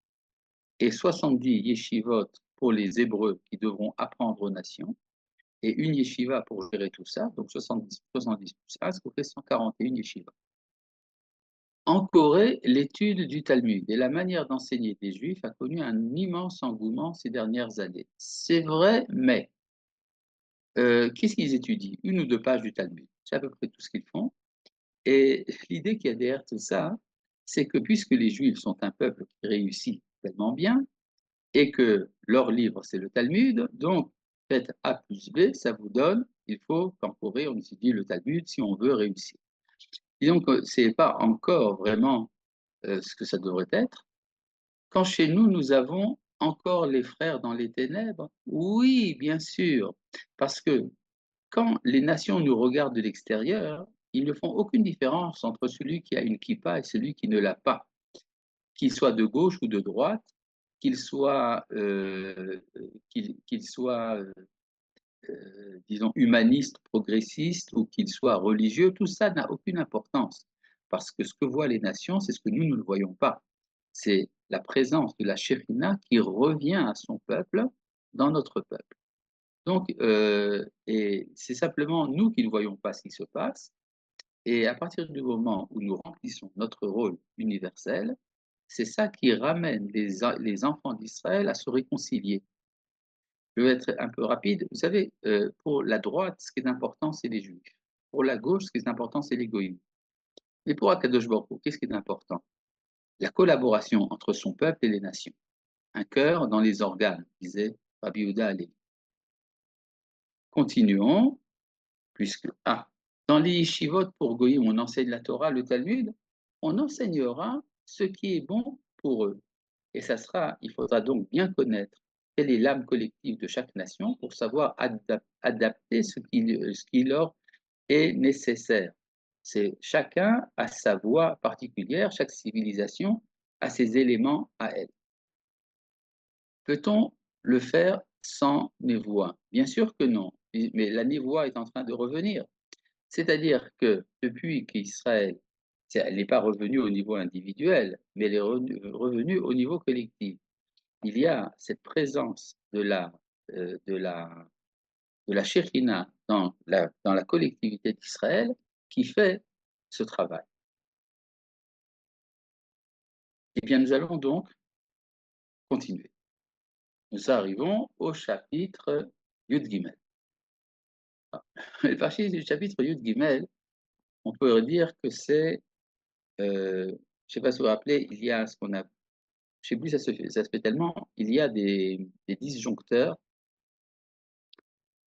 et 70 yeshivot pour les Hébreux qui devront apprendre aux nations et une yeshiva pour gérer tout ça, donc 70 plus 1, ce qui fait 141 yeshivot. En Corée, l'étude du Talmud et la manière d'enseigner des Juifs a connu un immense engouement ces dernières années. C'est vrai, mais qu'est-ce qu'ils étudient? Une ou 2 pages du Talmud. C'est à peu près tout ce qu'ils font et l'idée qu'il y a derrière tout ça, c'est que puisque les Juifs sont un peuple qui réussit tellement bien, et que leur livre, c'est le Talmud. Donc, faites A plus B, ça vous donne, il faut qu'en Corée, on étudie le Talmud si on veut réussir. Disons que ce n'est pas encore vraiment ce que ça devrait être. Quand chez nous, nous avons encore les frères dans les ténèbres, oui, bien sûr, parce que quand les nations nous regardent de l'extérieur, ils ne font aucune différence entre celui qui a une kippa et celui qui ne l'a pas, qu'il soit de gauche ou de droite, qu'il soit, qu'il soit disons, humaniste, progressiste ou qu'il soit religieux, tout ça n'a aucune importance. Parce que ce que voient les nations, c'est ce que nous, nous ne voyons pas. C'est la présence de la Shekhinah qui revient à son peuple dans notre peuple. Donc, et c'est simplement nous qui ne voyons pas ce qui se passe. Et à partir du moment où nous remplissons notre rôle universel, c'est ça qui ramène les enfants d'Israël à se réconcilier. Je vais être un peu rapide. Vous savez, pour la droite, ce qui est important, c'est les Juifs. Pour la gauche, ce qui est important, c'est l'égoïsme. Mais pour Akadosh Baruch Hu, qu'est-ce qui est important? La collaboration entre son peuple et les nations. Un cœur dans les organes, disait Rabbi Yehuda Halevi. Continuons, puisque dans les yeshivot pour Goïm, on enseigne la Torah, le Talmud, on enseignera ce qui est bon pour eux. Et ça sera, il faudra donc bien connaître quelle est l'âme collective de chaque nation pour savoir adapter ce qui leur est nécessaire. C'est chacun a sa voie particulière, chaque civilisation a ses éléments à elle. Peut-on le faire sans névoie? Bien sûr que non, mais la névoie est en train de revenir. C'est-à-dire que depuis qu'Israël, elle n'est pas revenue au niveau individuel, mais elle est revenue au niveau collectif. Il y a cette présence de la Shekhinah dans la collectivité d'Israël qui fait ce travail. Eh bien, nous allons donc continuer. Nous arrivons au chapitre Yud Gimel. Le chapitre Yud Gimel, on peut dire que c'est, je ne sais pas si vous vous rappelez, il y a ce qu'on a, je ne sais plus, ça se fait tellement, il y a des disjoncteurs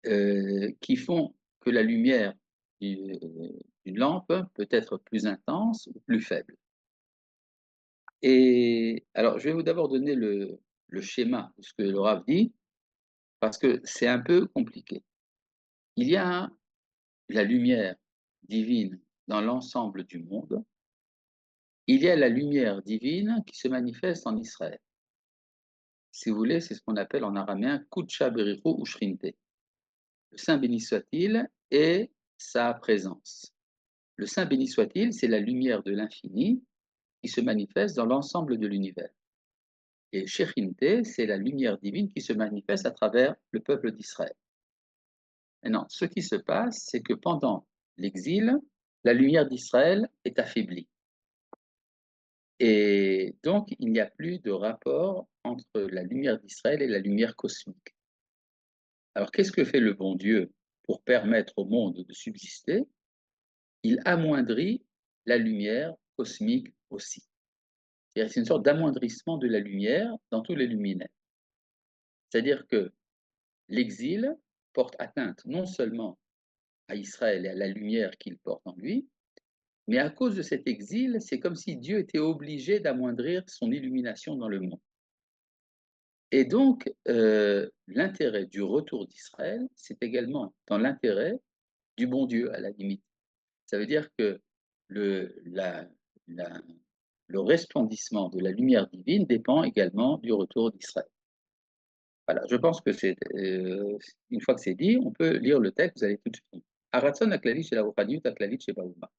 qui font que la lumière d'une lampe peut être plus intense ou plus faible. Et alors, je vais vous d'abord donner le schéma de ce que le Rav dit, parce que c'est un peu compliqué. Il y a la lumière divine dans l'ensemble du monde, il y a la lumière divine qui se manifeste en Israël. Si vous voulez, c'est ce qu'on appelle en araméen Kutsha Berichu ou Shrinte. Le Saint béni soit-il et sa présence. Le Saint béni soit-il, c'est la lumière de l'infini qui se manifeste dans l'ensemble de l'univers. Et Shechinte, c'est la lumière divine qui se manifeste à travers le peuple d'Israël. Maintenant, ce qui se passe, c'est que pendant l'exil, la lumière d'Israël est affaiblie. Et donc, il n'y a plus de rapport entre la lumière d'Israël et la lumière cosmique. Alors, qu'est-ce que fait le bon Dieu pour permettre au monde de subsister? Il amoindrit la lumière cosmique aussi. C'est une sorte d'amoindrissement de la lumière dans tous les luminaires. C'est-à-dire que l'exil porte atteinte non seulement à Israël et à la lumière qu'il porte en lui, mais à cause de cet exil, c'est comme si Dieu était obligé d'amoindrir son illumination dans le monde. Et donc, l'intérêt du retour d'Israël, c'est également dans l'intérêt du bon Dieu, à la limite. Ça veut dire que le, la, la, le resplendissement de la lumière divine dépend également du retour d'Israël. Voilà, je pense que c'est une fois que c'est dit, on peut lire le texte, vous allez tout de suite. Aratson aklavit chez la Rouhaniut, aklavit chez Baouma.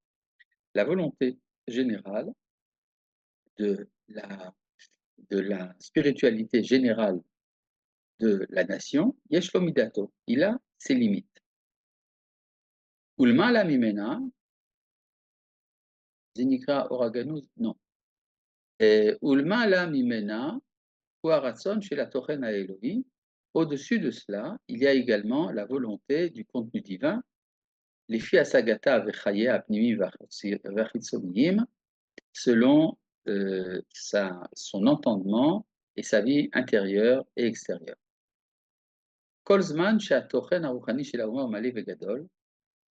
La volonté générale de la, de la spiritualité générale de la nation, yesh lo midato, il a ses limites. Ulma la mimena, zinikra oraganus, non. Ulma la mimena, Huaratson chez la Tochen à Elohim. Au-dessus de cela, il y a également la volonté du contenu divin, les fiasagata vechaye apnimi vachitzoniyim, selon son entendement et sa vie intérieure et extérieure. Kolzman she'atochen haruchani shel haoma malé vegadol,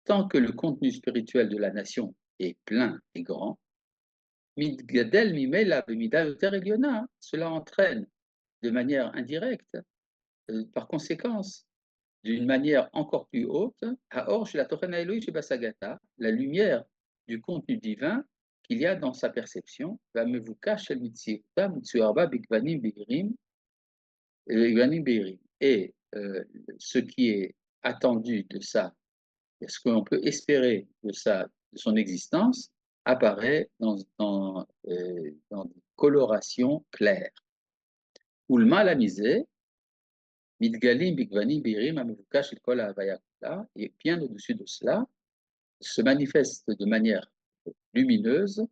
tant que le contenu spirituel de la nation est plein et grand, mitgadel mimela b'mida yoter eliona, cela entraîne de manière indirecte, par conséquence, d'une manière encore plus haute, Haor chez la Tochen Elohim chez Basagata, la lumière du contenu divin qu'il y a dans sa perception, Vamevuka shel Mitsiuta Mitsuarba Bigvanim Beirim, et ce qui est attendu de ça, ce qu'on peut espérer de son existence, apparaît dans des colorations claires. Ulma la misée, Midgalim Bigvanim Birim Amevuka shel Kol Havaya Kula, et bien au-dessus de cela, se manifestent de manière lumineuse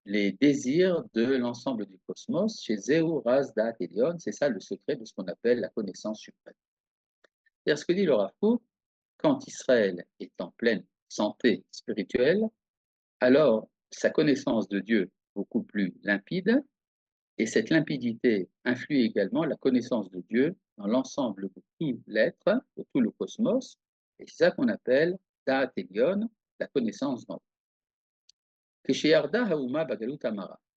les désirs de l'ensemble du cosmos chez Zéou Raz Da'at Elion, c'est ça le secret de ce qu'on appelle la connaissance suprême. C'est-à-dire ce que dit le Rav Kook, quand Israël est en pleine santé spirituelle, alors sa connaissance de Dieu est beaucoup plus limpide, et cette limpidité influe également la connaissance de Dieu dans l'ensemble de tout l'être, de tout le cosmos, et c'est ça qu'on appelle Da'at Elion, la connaissance d'en haut.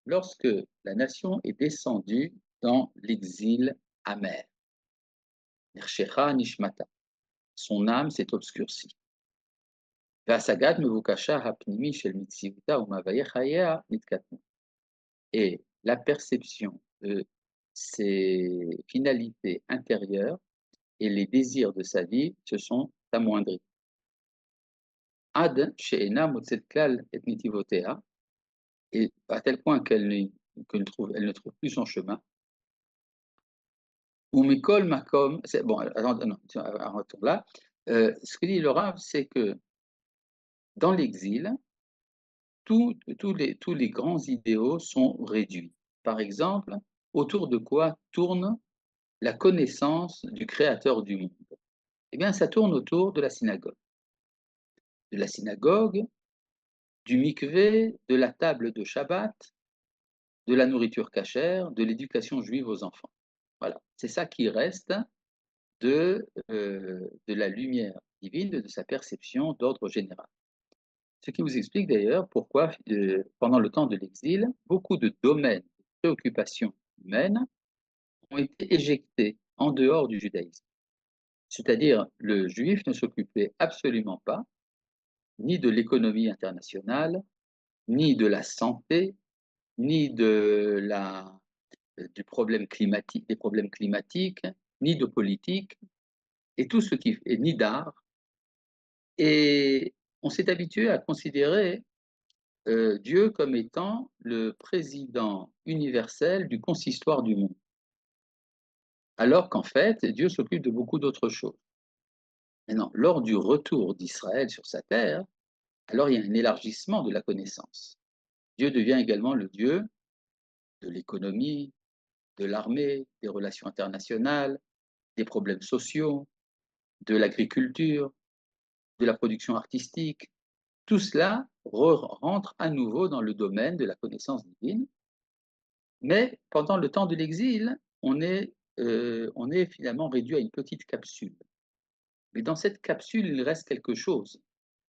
Lorsque la nation est descendue dans l'exil amer, son âme s'est obscurcie. Et la perception de ses finalités intérieures et les désirs de sa vie se sont amoindris. Ad she'ena motzet klal et nitivotea, et à tel point qu'elle ne trouve plus son chemin. Ou mikol makom, bon, non, un retour là. Ce que dit le Rav, c'est que dans l'exil, tous les grands idéaux sont réduits. Par exemple, autour de quoi tourne la connaissance du Créateur du monde? Eh bien, ça tourne autour de la synagogue. De la synagogue, du mikvé, de la table de Shabbat, de la nourriture cachère, de l'éducation juive aux enfants. Voilà, c'est ça qui reste de la lumière divine, de sa perception d'ordre général. Ce qui vous explique d'ailleurs pourquoi, pendant le temps de l'exil, beaucoup de domaines de préoccupation humaine ont été éjectés en dehors du judaïsme. C'est-à-dire, le juif ne s'occupait absolument pas ni de l'économie internationale, ni de la santé, ni du problème climatique, des problèmes climatiques, ni de politique, et tout ce qui, et ni d'art. Et on s'est habitué à considérer Dieu comme étant le président universel du consistoire du monde, alors qu'en fait, Dieu s'occupe de beaucoup d'autres choses. Maintenant, lors du retour d'Israël sur sa terre, alors il y a un élargissement de la connaissance. Dieu devient également le Dieu de l'économie, de l'armée, des relations internationales, des problèmes sociaux, de l'agriculture, de la production artistique. Tout cela rentre à nouveau dans le domaine de la connaissance divine. Mais pendant le temps de l'exil, on est finalement réduit à une petite capsule. Mais dans cette capsule, il reste quelque chose.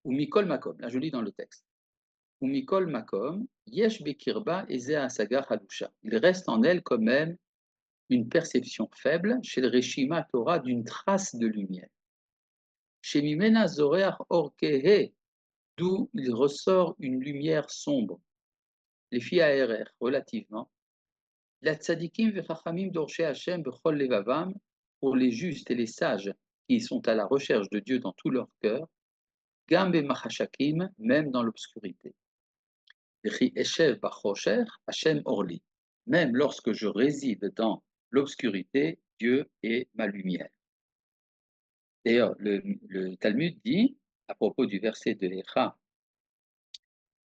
Ou Mikol Makom, là je lis dans le texte. Ou Mikol Makom, Yesh Bekirba Ezea Saga Hadusha. Il reste en elle quand même une perception faible chez le Reshima Torah d'une trace de lumière. Chez Mimena Zoreach Orkehe, d'où il ressort une lumière sombre. Les filles ARR, relativement. La tzadikim vechachamim dorshei Hashem bechol levavam, pour les justes et les sages qui sont à la recherche de Dieu dans tout leur cœur, gam bemachashakim, même dans l'obscurité. Vechi eshev bachosher, Hashem orli. Même lorsque je réside dans l'obscurité, Dieu est ma lumière. D'ailleurs, le Talmud dit, à propos du verset de Echa,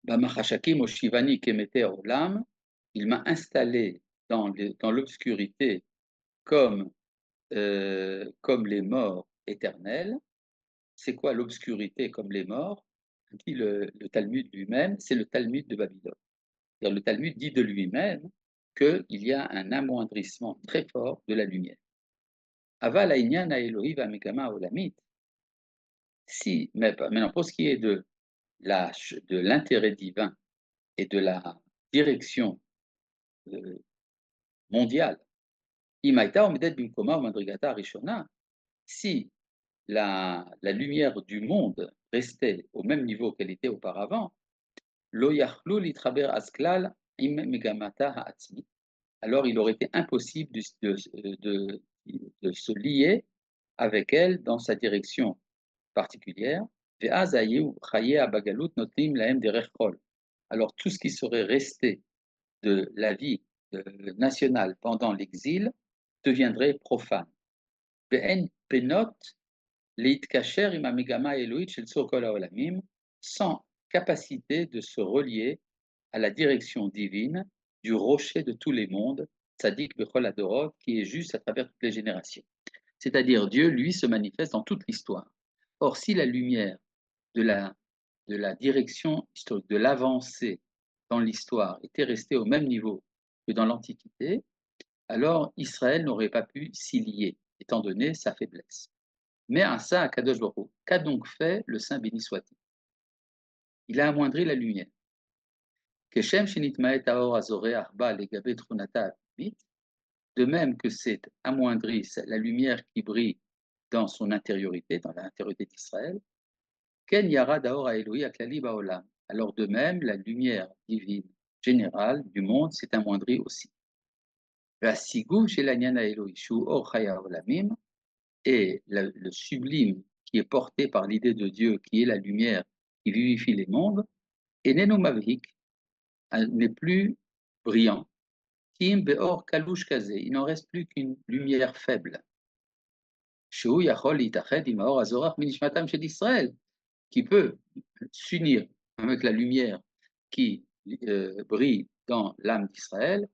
Bamachashakim oshivani kemete olam, il m'a installé dans l'obscurité comme comme les morts éternels. C'est quoi l'obscurité comme les morts? Dit le Talmud lui-même, c'est le Talmud de Babylone. Le Talmud dit de lui-même qu'il y a un amoindrissement très fort de la lumière. Aval ha'inyan ha'elohi va'megama ha'olamit. Si, mais maintenant, pour ce qui est de l'intérêt divin et de la direction mondiale, imaita omedet bimkoma u'madrigata rishona, si la lumière du monde restait au même niveau qu'elle était auparavant, lo yachlu litraber asklal im megamata ha'atzmit, alors il aurait été impossible de se lier avec elle dans sa direction particulière. Ve'az hayu chaye ha'bagalut notnim lahem derech chol. Alors tout ce qui serait resté de la vie nationale pendant l'exil deviendrait profane. Ve'en penot Leitkacher im hamegama Elohit shel tzur kol haolamim, sans capacité de se relier à la direction divine du rocher de tous les mondes, Tzadik Bechol Adorot, qui est juste à travers toutes les générations. C'est-à-dire Dieu, lui, se manifeste dans toute l'histoire. Or, si la lumière de la direction historique, de l'avancée dans l'histoire était restée au même niveau que dans l'Antiquité, alors Israël n'aurait pas pu s'y lier, étant donné sa faiblesse. Mais à ça, à Kadosh Baruch Hu, qu'a donc fait le Saint béni soit-il? Il a amoindri la lumière. Keshem shenitmaet haor azoreh arba legabe trunata apimit, de même que c'est amoindri la lumière qui brille dans son intériorité, dans l'intériorité d'Israël, ken yara daor haeloi aklali baolam. Alors de même, la lumière divine générale du monde s'est amoindrie aussi. La sigou chez l'anyan haeloi shu or chaya olamim, et le sublime qui est porté par l'idée de Dieu, qui est la lumière qui vivifie les mondes, et Nenomavik n'est plus brillant. Kim Beor Kalush Kaze, il n'en reste plus qu'une lumière faible. Sheu Yachol Itached Imaor Azorach Minishmatam Shel Israël, qui peut s'unir avec la lumière qui brille dans l'âme d'Israël,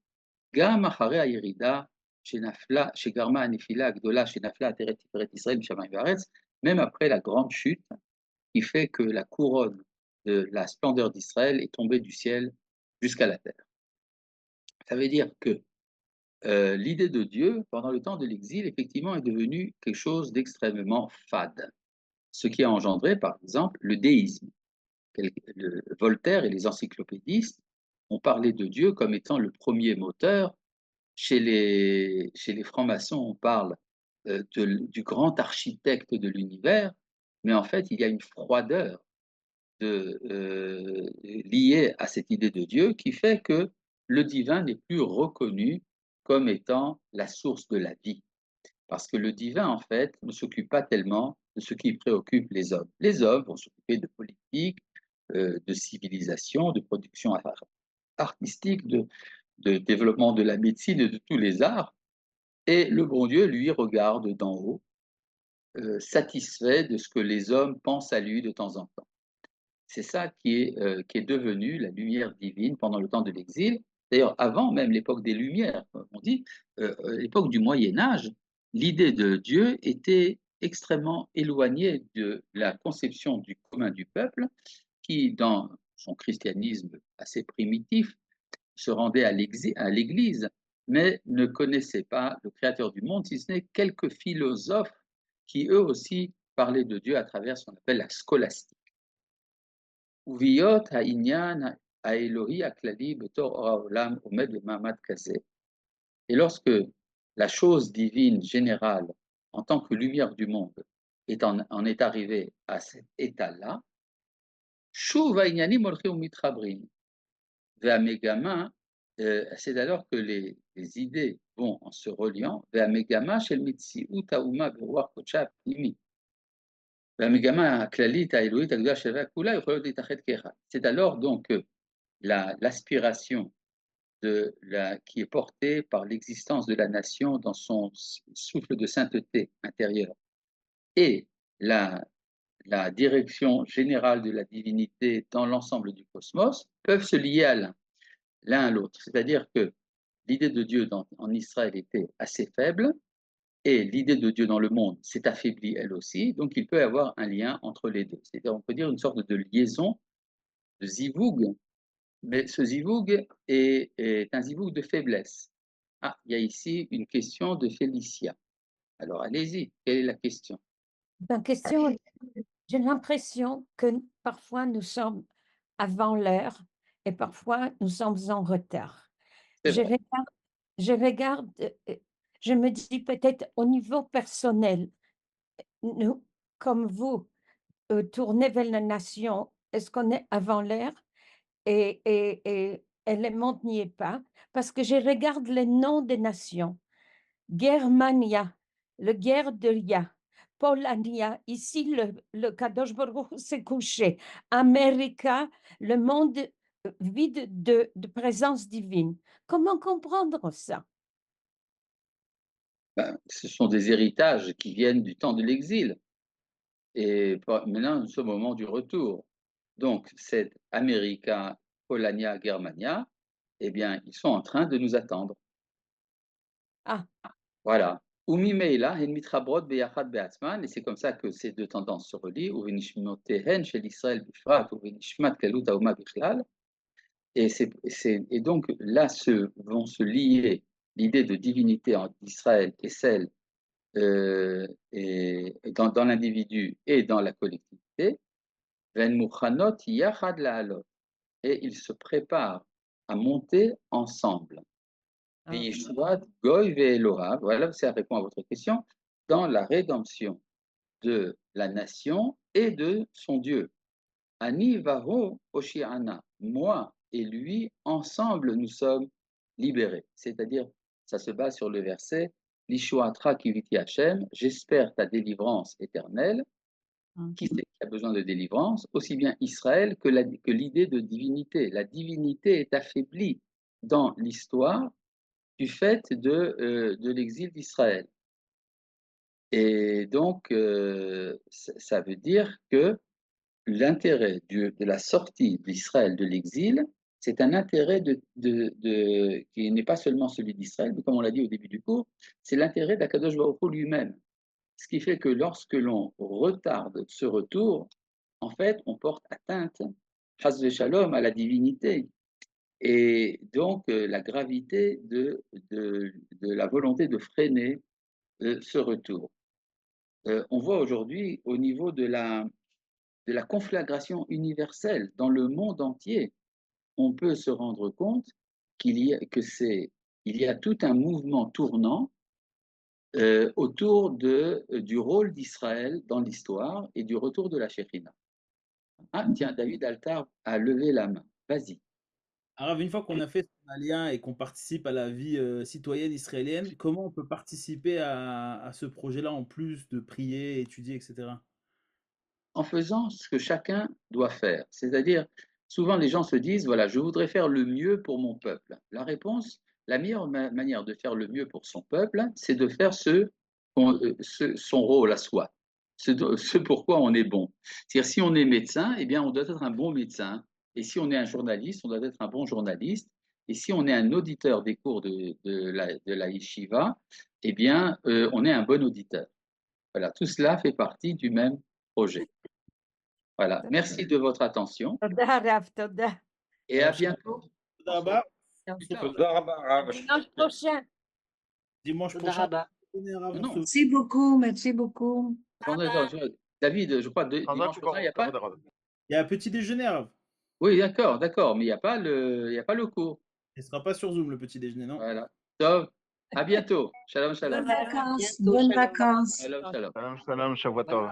Gam Achare Ayerida, Shegarma Anefila Gdola, Shenafla Ateret Tiferet Israël Mishamayim Varetz, même après la grande chute qui fait que la couronne de la splendeur d'Israël est tombée du ciel jusqu'à la terre. Ça veut dire que l'idée de Dieu, pendant le temps de l'exil, effectivement, est devenue quelque chose d'extrêmement fade. Ce qui a engendré, par exemple, le déisme. Voltaire et les encyclopédistes ont parlé de Dieu comme étant le premier moteur. Chez les francs-maçons, on parle du grand architecte de l'univers, mais en fait, il y a une froideur liée à cette idée de Dieu qui fait que le divin n'est plus reconnu comme étant la source de la vie. Parce que le divin, en fait, ne s'occupe pas tellement de ce qui préoccupe les hommes. Les hommes vont s'occuper de politique, de civilisation, de production artistique, de développement de la médecine et de tous les arts. Et le bon Dieu, lui, regarde d'en haut, satisfait de ce que les hommes pensent à lui de temps en temps. C'est ça qui est devenu la lumière divine pendant le temps de l'exil. D'ailleurs, avant même l'époque des Lumières, comme on dit, l'époque du Moyen Âge, l'idée de Dieu était extrêmement éloignée de la conception du commun du peuple, qui, dans son christianisme assez primitif, se rendait à l'Église, mais ne connaissait pas le Créateur du monde, si ce n'est quelques philosophes qui, eux aussi, parlaient de Dieu à travers ce qu'on appelle la scolastique. ובהיות העניין האלוהי הכללי בתור אור העולם עומד במעמד כזה, et lorsque la chose divine générale, en tant que lumière du monde, en est arrivée à cet état-là, שוב העניינים הולכים ומתחברים, והמגמה, c'est alors que les idées vont en se reliant, והמגמה של מציאות האומה ברוח קודשה הפנימית, והמגמה הכללית האלוהית הגדולה שווה כולה יכולות להתאחד כאחד. C'est alors donc que l'aspiration qui est portée par l'existence de la nation dans son souffle de sainteté intérieure et la, la direction générale de la divinité dans l'ensemble du cosmos peuvent se lier à l'un à l'autre. C'est-à-dire que l'idée de Dieu en Israël était assez faible et l'idée de Dieu dans le monde s'est affaiblie elle aussi, donc il peut y avoir un lien entre les deux. C'est-à-dire, on peut dire une sorte de liaison, de zivug, mais ce zivug est un zivug de faiblesse. Ah, il y a ici une question de Félicia. Alors allez-y, quelle est la question? La question, j'ai l'impression que parfois nous sommes avant l'heure et parfois nous sommes en retard. C'est Je vrai. regarde, je regarde, je me dis peut-être au niveau personnel, nous, comme vous, tournez vers la nation, est-ce qu'on est avant l'heure? Et le monde n'y est pas, parce que je regarde les noms des nations. Germania, le guerre de Lia. Polania, ici le Kadosh Baruch Hu s'est couché. America, le monde vide de présence divine. Comment comprendre ça? Ben, ce sont des héritages qui viennent du temps de l'exil. Et maintenant, nous sommes au moment du retour. Donc, cette America, Polania, Germania, eh bien, ils sont en train de nous attendre. Ah, Voilà. Umimeila, hen mitrabrot beyachad beatzman, et c'est comme ça que ces deux tendances se relient, uvenishmotehen shel Israël bifrat, uvenishmat kalut haoma bichlal, et donc là vont se lier l'idée de divinité d'Israël et celle dans l'individu et dans la collectivité, ven muchanot yachad la'alot, et ils se préparent à monter ensemble. ah, Goy ve'Eloha, voilà, ça répond à votre question, dans la rédemption de la nation et de son Dieu. Ani vaho oshiana, moi et lui, ensemble nous sommes libérés. C'est-à-dire, ça se base sur le verset Lishuatra kiviti Hashem, j'espère ta délivrance éternelle. ah. Qui c'est qui a besoin de délivrance? Aussi bien Israël que l'idée de divinité. La divinité est affaiblie dans l'histoire du fait de l'exil d'Israël. Et donc, ça veut dire que l'intérêt de la sortie d'Israël de l'exil, c'est un intérêt qui n'est pas seulement celui d'Israël, mais comme on l'a dit au début du cours, c'est l'intérêt d'Akadosh Baruch Hu lui-même. Ce qui fait que lorsque l'on retarde ce retour, en fait, on porte atteinte, Chas Shalom, à la divinité. Et donc, la gravité de la volonté de freiner ce retour. On voit aujourd'hui au niveau de la conflagration universelle dans le monde entier, on peut se rendre compte il y a tout un mouvement tournant autour du rôle d'Israël dans l'histoire et du retour de la Shekhinah. Ah, tiens, David Altar a levé la main. Vas-y. Arav, une fois qu'on a fait son alien et qu'on participe à la vie citoyenne israélienne, comment on peut participer à ce projet-là en plus de prier, étudier, etc. En faisant ce que chacun doit faire. C'est-à-dire, souvent les gens se disent, voilà, je voudrais faire le mieux pour mon peuple. La réponse, la meilleure manière de faire le mieux pour son peuple, c'est de faire son rôle à soi, ce pourquoi on est bon. C'est-à-dire, si on est médecin, eh bien, on doit être un bon médecin. Et si on est un journaliste, on doit être un bon journaliste. Et si on est un auditeur des cours de la yeshiva, eh bien, on est un bon auditeur. Voilà, tout cela fait partie du même projet. Voilà, merci de votre attention תודה הרב, תודה. et à bientôt. תודה רבה. תודה רבה, הרב. dimanche prochain. Dimanche תודה prochain, רבה. Arav, on Non. se- Merci beaucoup, merci beaucoup. Attendez, David, je crois dimanche prochain, il n'y a pas. il y a un petit déjeuner, Arav. Oui, d'accord, mais il n'y a pas le cours. Il ne sera pas sur Zoom, le petit déjeuner, non? Voilà. Tov, à bientôt. Shalom, shalom. Bonnes vacances, Bientôt, bonnes shalom. vacances. Shalom, shalom. שלום, שלום, שבוע טוב.